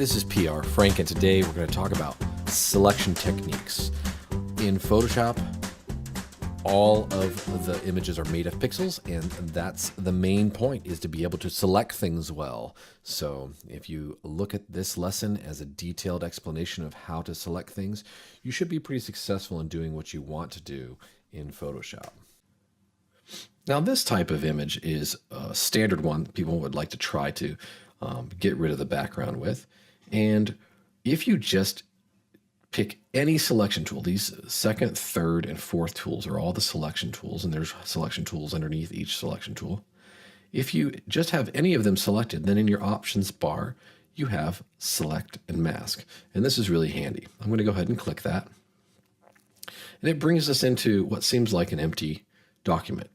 this is PR Frank, and today we're going to talk about selection techniques. In Photoshop, all of the images are made of pixels, and that's the main point, is to be able to select things well. So if you look at this lesson as a detailed explanation of how to select things, you should be pretty successful in doing what you want to do in Photoshop. Now, this type of image is a standard one people would like to try to get rid of the background with. And if you just pick any selection tool, these second, third, and fourth tools are all the selection tools, and there's selection tools underneath each selection tool. If you just have any of them selected, then in your options bar, you have select and mask. And this is really handy. I'm going to go ahead and click that. And it brings us into what seems like an empty document.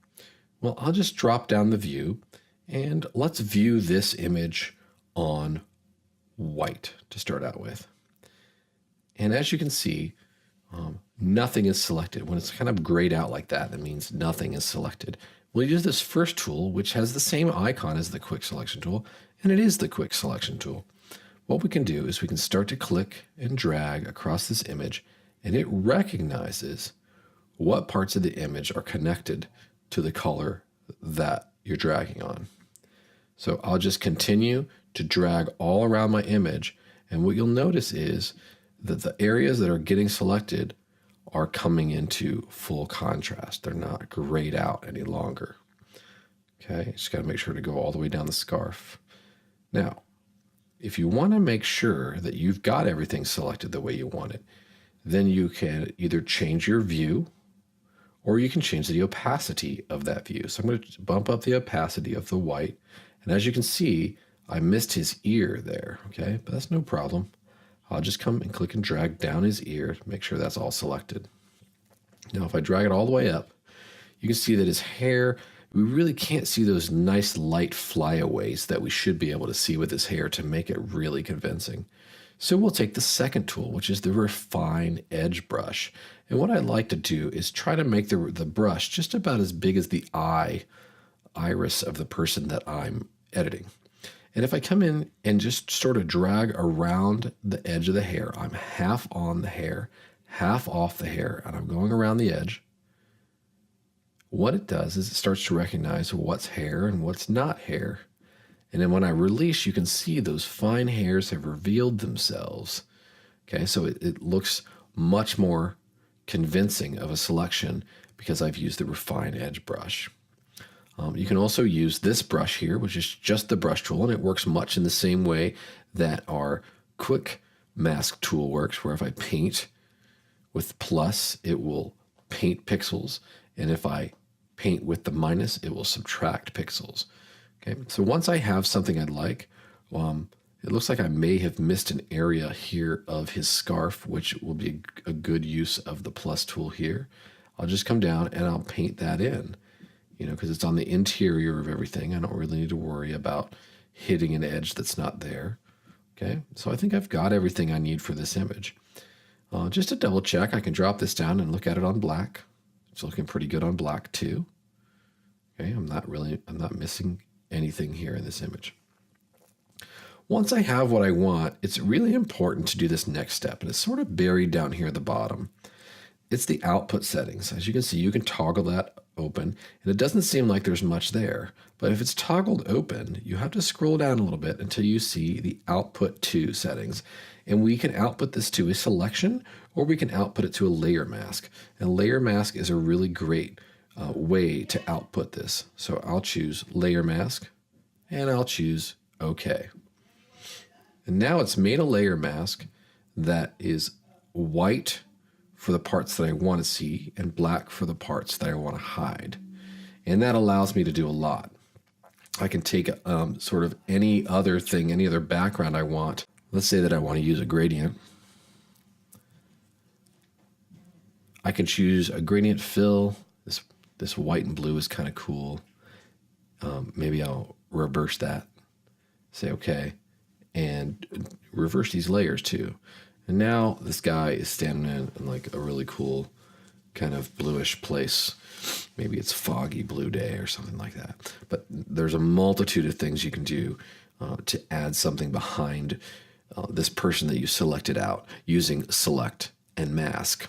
Well, I'll just drop down the view, and let's view this image on white to start out with. And as you can see, nothing is selected. When it's kind of grayed out like that, that means nothing is selected. We'll use this first tool, which has the same icon as the quick selection tool, and it is the quick selection tool. What we can do is we can start to click and drag across this image, and it recognizes what parts of the image are connected to the color that you're dragging on. So I'll just continue to drag all around my image, and what you'll notice is that the areas that are getting selected are coming into full contrast. They're not grayed out any longer. Okay, just got to make sure to go all the way down the scarf. Now, if you want to make sure that you've got everything selected the way you want it, then you can either change your view or you can change the opacity of that view. So I'm going to bump up the opacity of the white, and as you can see, I missed his ear there, okay? But that's no problem. I'll just come and click and drag down his ear to make sure that's all selected. Now, if I drag it all the way up, you can see that his hair, we really can't see those nice light flyaways that we should be able to see with his hair to make it really convincing. So we'll take the second tool, which is the Refine Edge brush. And what I like to do is try to make the brush just about as big as the iris of the person that I'm editing. And if I come in and just sort of drag around the edge of the hair, I'm half on the hair, half off the hair, and I'm going around the edge. What it does is it starts to recognize what's hair and what's not hair. And then when I release, you can see those fine hairs have revealed themselves. Okay, so it looks much more convincing of a selection because I've used the Refine Edge brush. You can also use this brush here, which is just the brush tool, and it works much in the same way that our quick mask tool works, where if I paint with plus, it will paint pixels, and if I paint with the minus, it will subtract pixels. Okay, so once I have something I'd like, it looks like I may have missed an area here of his scarf, which will be a good use of the plus tool here. I'll just come down and I'll paint that in. Because it's on the interior of everything. I don't really need to worry about hitting an edge that's not there. Okay, so I think I've got everything I need for this image. Just to double check, I can drop this down and look at it on black. It's looking pretty good on black too. Okay, I'm not missing anything here in this image. Once I have what I want, it's really important to do this next step, and it's sort of buried down here at the bottom. It's the output settings. As you can see, you can toggle that open, and it doesn't seem like there's much there. But if it's toggled open, you have to scroll down a little bit until you see the output to settings. And we can output this to a selection, or we can output it to a layer mask. And layer mask is a really great way to output this. So I'll choose layer mask, and I'll choose OK. And now it's made a layer mask that is white for the parts that I want to see and black for the parts that I want to hide. And that allows me to do a lot. I can take sort of any other thing, any other background I want. Let's say that I want to use a gradient. I can choose a gradient fill. This white and blue is kind of cool. Maybe I'll reverse that. Say OK. And reverse these layers too. And now this guy is standing in like a really cool kind of bluish place. Maybe it's foggy blue day or something like that. But there's a multitude of things you can do to add something behind this person that you selected out using select and mask.